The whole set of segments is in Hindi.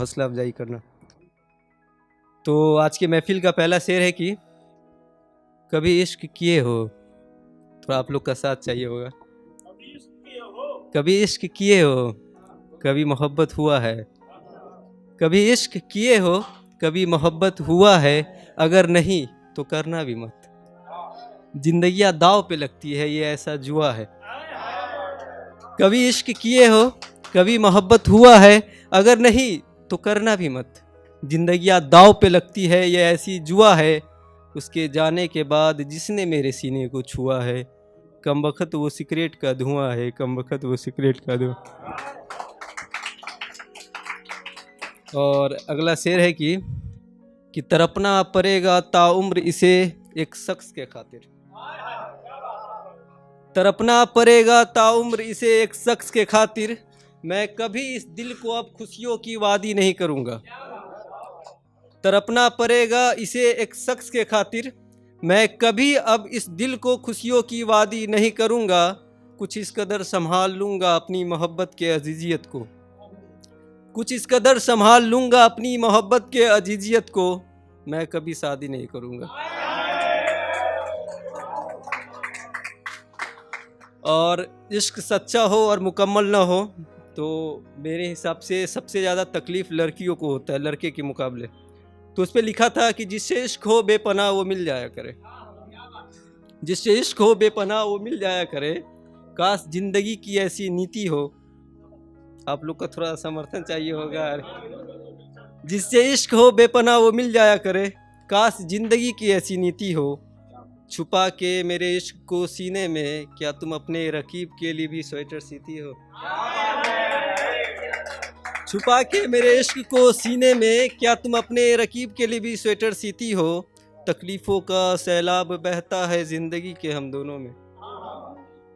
हौसला अफजाई करना। तो आज के महफिल का पहला शेर है कि कभी इश्क किए हो, थोड़ा आप लोग का साथ चाहिए होगा। कभी इश्क किए हो, कभी मोहब्बत हुआ है। कभी इश्क किए हो, कभी मोहब्बत हुआ है, अगर नहीं तो करना भी मत। जिंदगियां दाव पे लगती है, ये ऐसा जुआ है। कभी इश्क किए हो, कभी मोहब्बत हुआ है, अगर नहीं तो करना भी मत। जिंदगियां दाव पे लगती है, ये ऐसी जुआ है। उसके जाने के बाद जिसने मेरे सीने को छुआ है, कमबख्त वो सिगरेट का धुआं है, कमबख्त वो सिगरेट का धुआं। और अगला शेर है कि तड़पना पड़ेगा ताउम्र इसे एक शख्स के खातिर। तड़पना पड़ेगा ताउम्र इसे एक शख्स के खातिर, मैं कभी इस दिल को अब खुशियों की वादी नहीं करूँगा। तड़पना पड़ेगा इसे एक शख्स के खातिर, मैं कभी अब इस दिल को खुशियों की वादी नहीं करूँगा। कुछ इस कदर संभाल लूँगा अपनी मोहब्बत के अजीजियत को, कुछ इस कदर संभाल लूँगा अपनी मोहब्बत के अजीजियत को, मैं कभी शादी नहीं करूँगा। और इश्क सच्चा हो और मुकम्मल ना हो तो मेरे हिसाब से सबसे ज़्यादा तकलीफ़ लड़कियों को होता है लड़के के मुकाबले। तो उस पर लिखा था कि जिससे इश्क हो बेपनाह वो मिल जाया करे, जिससे इश्क हो बेपनाह वो मिल जाया करे, काश जिंदगी की ऐसी नीति हो। आप लोग का थोड़ा समर्थन चाहिए होगा। जिससे इश्क हो बेपनाह वो मिल जाया करे, काश जिंदगी की ऐसी नीति हो। छुपा के मेरे इश्क को सीने में, क्या तुम अपने रकीब के लिए भी स्वेटर सीती हो। छुपा के मेरे इश्क को सीने में, क्या तुम अपने रकीब के लिए भी स्वेटर सीती हो। तकलीफ़ों का सैलाब बहता है ज़िंदगी के हम दोनों में,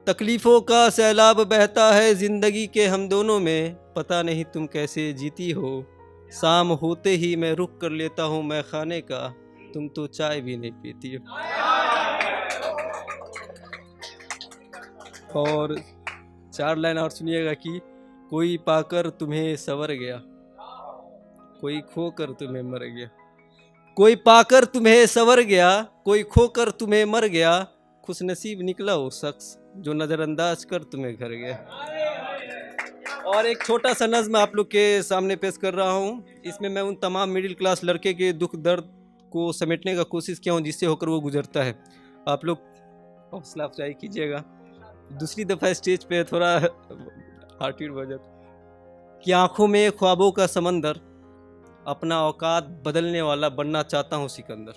तकलीफ़ों का सैलाब बहता है ज़िंदगी के हम दोनों में, पता नहीं तुम कैसे जीती हो। शाम होते ही मैं रुख कर लेता हूँ मैं खाने का, तुम तो चाय भी नहीं पीती हो। और 4 लाइन और सुनिएगा कि कोई पाकर तुम्हें सवर गया, कोई खोकर तुम्हें मर गया। कोई पाकर तुम्हें सवर गया, कोई खोकर तुम्हें मर गया। खुशनसीब निकला वो शख्स जो नज़रअंदाज कर तुम्हें घर गया। और एक छोटा सा नज़्म आप लोग के सामने पेश कर रहा हूँ। इसमें मैं उन तमाम मिडिल क्लास लड़के के दुख दर्द को समेटने का कोशिश किया हूँ जिससे होकर वो गुजरता है। आप लोग हौसला अफजाई कीजिएगा। दूसरी दफ़ा स्टेज पे थोड़ा हार्टिड बजट कि आंखों में ख्वाबों का समंदर, अपना औकात बदलने वाला बनना चाहता हूँ सिकंदर।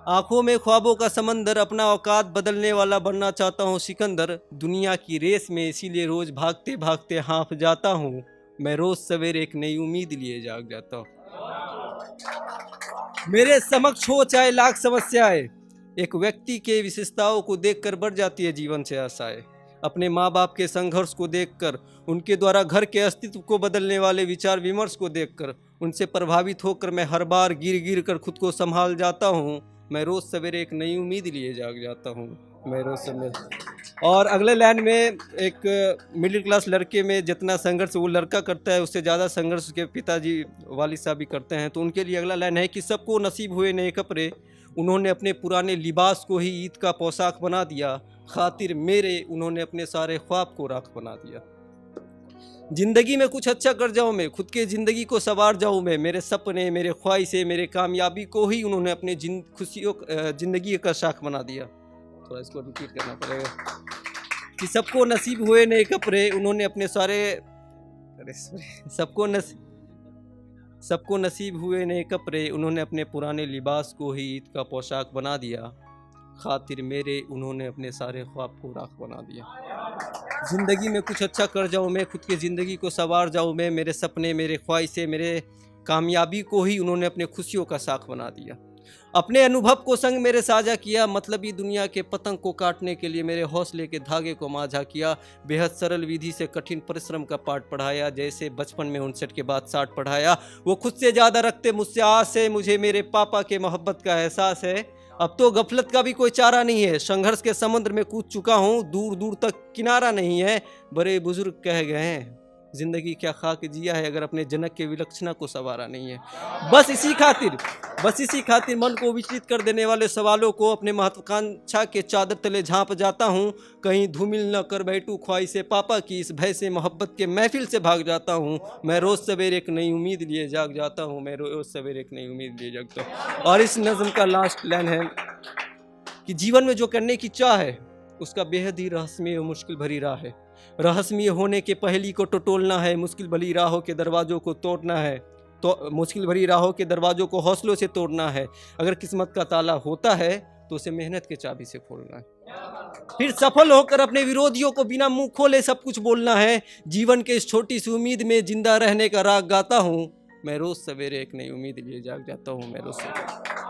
आंखों में ख्वाबों का समंदर, अपना औकात बदलने वाला बनना चाहता हूँ सिकंदर। दुनिया की रेस में इसीलिए रोज़ भागते भागते हाँफ जाता हूँ, मैं रोज़ सवेरे एक नई उम्मीद लिए जाग जाता हूँ। मेरे समक्ष हो चाहे लाख समस्याएं, एक व्यक्ति के विशेषताओं को देखकर बढ़ जाती है जीवन से आशाएं। अपने माँ बाप के संघर्ष को देखकर, उनके द्वारा घर के अस्तित्व को बदलने वाले विचार विमर्श को देखकर, उनसे प्रभावित होकर मैं हर बार गिर गिर कर खुद को संभाल जाता हूँ। मैं रोज़ सवेरे एक नई उम्मीद लिए जाग जाता हूँ, मैं रोज़ सवेरे। और अगले लाइन में एक मिडिल क्लास लड़के में जितना संघर्ष वो लड़का करता है उससे ज़्यादा संघर्ष उसके पिताजी वालिद साहब भी करते हैं। तो उनके लिए अगला लाइन है कि सबको नसीब हुए नए कपड़े, उन्होंने अपने पुराने लिबास को ही ईद का पोशाक बना दिया। खातिर मेरे उन्होंने अपने सारे ख्वाब को राख बना दिया। जिंदगी में कुछ अच्छा कर जाऊं मैं, खुद के ज़िंदगी को संवार जाऊं मैं। मेरे सपने, मेरे ख्वाहिशें, मेरे कामयाबी को ही उन्होंने अपने खुशियों ज़िंदगी का शाख बना दिया। थोड़ा इसको रिपीट करना पड़ेगा कि सबको नसीब हुए नए कपड़े, उन्होंने अपने सारे सबको नसीब हुए नए कपड़े, उन्होंने अपने पुराने लिबास को ही ईद का पोशाक बना दिया। खातिर मेरे उन्होंने अपने सारे ख्वाब को राख बना दिया। ज़िंदगी में कुछ अच्छा कर जाऊँ मैं, खुद की ज़िंदगी को संवार जाऊँ मैं। मेरे सपने, मेरे ख्वाहिशें, मेरे कामयाबी को ही उन्होंने अपने खुशियों का साख बना दिया। अपने अनुभव को संग मेरे साझा किया, मतलबी दुनिया के पतंग को काटने के लिए मेरे हौसले के धागे को माझा किया। बेहद सरल विधि से कठिन परिश्रम का पाठ पढ़ाया, जैसे बचपन में 59 के बाद 60 पढ़ाया। वो खुद से ज़्यादा रखते मुझसे आस है, मुझे मेरे पापा के मोहब्बत का एहसास है। अब तो गफलत का भी कोई चारा नहीं है, संघर्ष के समुद्र में कूद चुका हूँ, दूर दूर तक किनारा नहीं है। बड़े बुजुर्ग कह गए हैं ज़िंदगी क्या खाक जिया है अगर अपने जनक के विलक्षणा को संवारा नहीं है। बस इसी खातिर मन को विचलित कर देने वाले सवालों को अपने महत्वाकांक्षा के चादर तले झांप जाता हूँ। कहीं धूमिल न कर बैठूं ख्वाहिशे पापा की, इस भय से मोहब्बत के महफिल से भाग जाता हूँ। मैं रोज़ सवेरे एक नई उम्मीद लिए जाग जाता हूँ। मैं रोज़ सवेरे एक नई उम्मीद लिए जागता हूँ। और इस नज़्म का लास्ट लाइन है कि जीवन में जो करने की चाह है उसका बेहद ही रहस्यमय और मुश्किल भरी राह है। रहस्यमय होने के पहेली को टटोलना है, मुश्किल भरी राहों के दरवाज़ों को तोड़ना है, तो मुश्किल भरी राहों के दरवाज़ों को हौसलों से तोड़ना है। अगर किस्मत का ताला होता है तो उसे मेहनत के चाबी से खोलना है। फिर सफल होकर अपने विरोधियों को बिना मुंह खोले सब कुछ बोलना है। जीवन के इस छोटी सी उम्मीद में जिंदा रहने का राग गाता हूँ। मैं रोज़ सवेरे एक नई उम्मीद लिए जाग जाता हूँ। मैं रोज़ सवेरे